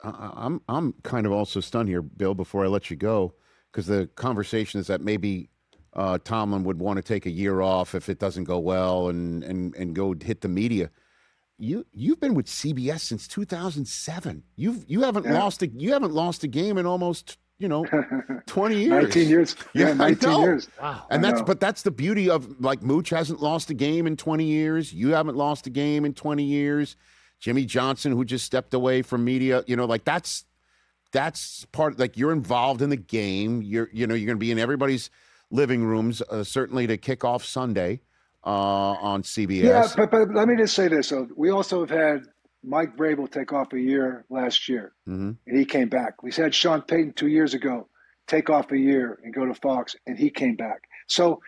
I'm kind of also stunned here, Bill. Before I let you go, because the conversation is that maybe Tomlin would want to take a year off if it doesn't go well, and go hit the media. You've been with CBS since 2007. You haven't lost a game in almost 20 years. 19 years. Yeah, 19 years. Wow. And that's the beauty of, like, Mooch hasn't lost a game in 20 years. You haven't lost a game in 20 years. Jimmy Johnson, who just stepped away from media, that's part, like, you're involved in the game. You're going to be in everybody's living rooms, certainly to kick off Sunday on CBS. Yeah, but let me just say this. So we also have had Mike Vrabel take off a year last year, and he came back. We had Sean Payton 2 years ago take off a year and go to Fox, and he came back. So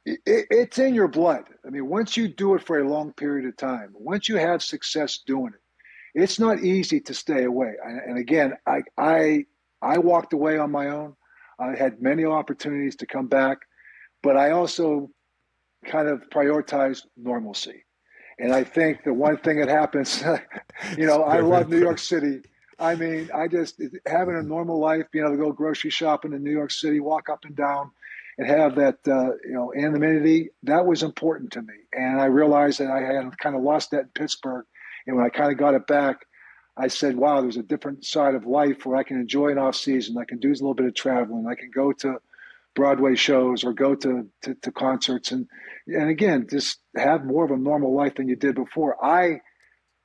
it's in your blood. I mean, once you do it for a long period of time, once you have success doing it, it's not easy to stay away. And again, I walked away on my own. I had many opportunities to come back, but I also kind of prioritized normalcy. And I think the one thing that happens, I love New York City. I mean, I just, having a normal life, being able to go grocery shopping in New York City, walk up and down and have that, anonymity, that was important to me. And I realized that I had kind of lost that in Pittsburgh. And when I kind of got it back, I said, wow, there's a different side of life where I can enjoy an off season. I can do a little bit of traveling. I can go to Broadway shows or go to concerts. And again, just have more of a normal life than you did before. I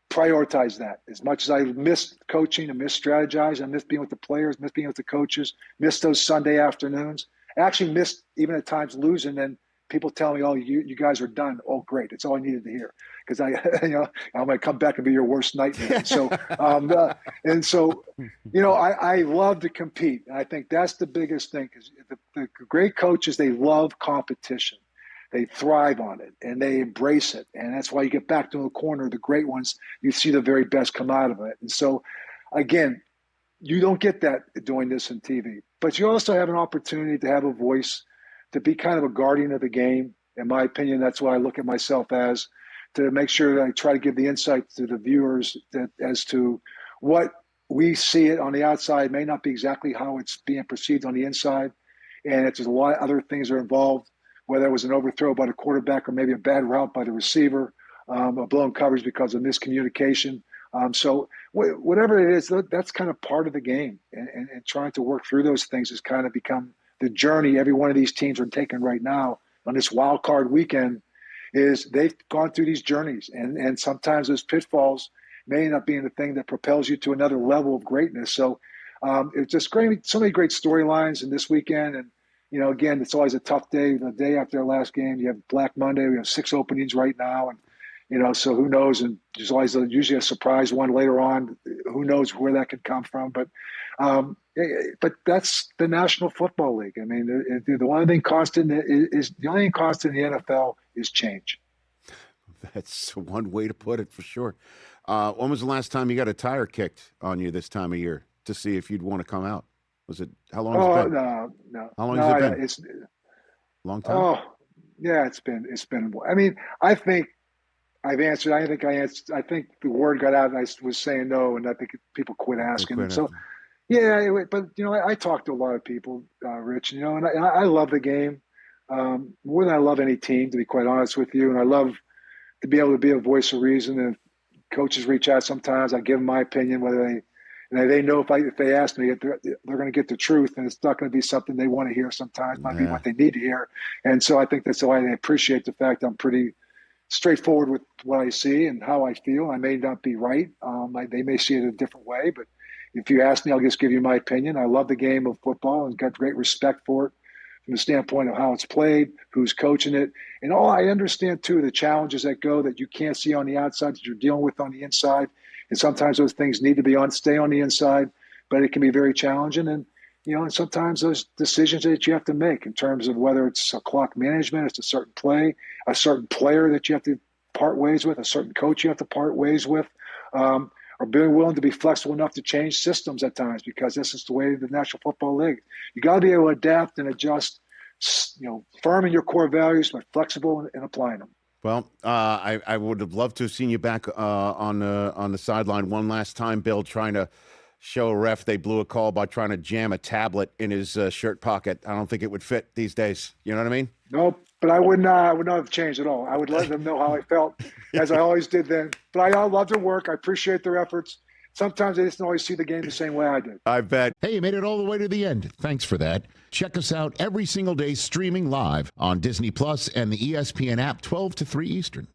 prioritize that. As much as I missed coaching and missed strategizing, I missed being with the players, missed being with the coaches, missed those Sunday afternoons. I actually missed, even at times, losing and people tell me, oh, you guys are done. Oh, great. It's all I needed to hear. Because I'm going to come back and be your worst nightmare. So, I love to compete. And I think that's the biggest thing, because the great coaches, they love competition. They thrive on it and they embrace it. And that's why you get back to the corner, the great ones, you see the very best come out of it. And so, again, you don't get that doing this on TV. But you also have an opportunity to have a voice, to be kind of a guardian of the game. In my opinion, that's what I look at myself as, to make sure that I try to give the insight to the viewers as to what we see it on the outside may not be exactly how it's being perceived on the inside. And there's a lot of other things that are involved, whether it was an overthrow by the quarterback or maybe a bad route by the receiver, a blown coverage because of miscommunication. So whatever it is, that's kind of part of the game. And trying to work through those things has kind of become the journey every one of these teams are taking right now on this wild card weekend. Is they've gone through these journeys, and sometimes those pitfalls may end up being the thing that propels you to another level of greatness. So it's just great, so many great storylines in this weekend. And, again, it's always a tough day. The day after our last game, you have Black Monday. We have 6 openings right now. And, so who knows? And there's always usually a surprise one later on. Who knows where that could come from? But that's the National Football League. I mean, the only thing constant in the NFL is change. That's one way to put it, for sure. When was the last time you got a tire kicked on you this time of year to see if you'd want to come out? Was it, how long has it been? No. How long has it been? It's long time? Oh, yeah, it's been. I mean, I think I've answered. I think the word got out and I was saying no, and I think people quit asking. Yeah, but I talk to a lot of people, Rich, and I love the game more than I love any team, to be quite honest with you. And I love to be able to be a voice of reason. And coaches reach out sometimes, I give them my opinion, whether they know if they ask me, they're going to get the truth, and it's not going to be something they want to hear. Sometimes might be what they need to hear. And so I think that's why they appreciate the fact I'm pretty straightforward with what I see and how I feel. I may not be right. They may see it a different way, but if you ask me, I'll just give you my opinion. I love the game of football and got great respect for it from the standpoint of how it's played, who's coaching it. And I understand, too, the challenges that you can't see on the outside that you're dealing with on the inside. And sometimes those things need to stay on the inside, but it can be very challenging. And, and sometimes those decisions that you have to make in terms of whether it's a clock management, it's a certain play, a certain player that you have to part ways with, a certain coach you have to part ways with, or being willing to be flexible enough to change systems at times, because this is the way of the National Football League. You got to be able to adapt and adjust, firm in your core values, but flexible in applying them. Well, I would have loved to have seen you back on the sideline one last time, Bill, trying to show a ref they blew a call by trying to jam a tablet in his shirt pocket. I don't think it would fit these days. You know what I mean? Nope. But I would not have changed at all. I would let them know how I felt, as I always did then. But I love their work. I appreciate their efforts. Sometimes they just don't always see the game the same way I did. I bet. Hey, you made it all the way to the end. Thanks for that. Check us out every single day streaming live on Disney Plus and the ESPN app 12 to 3 Eastern.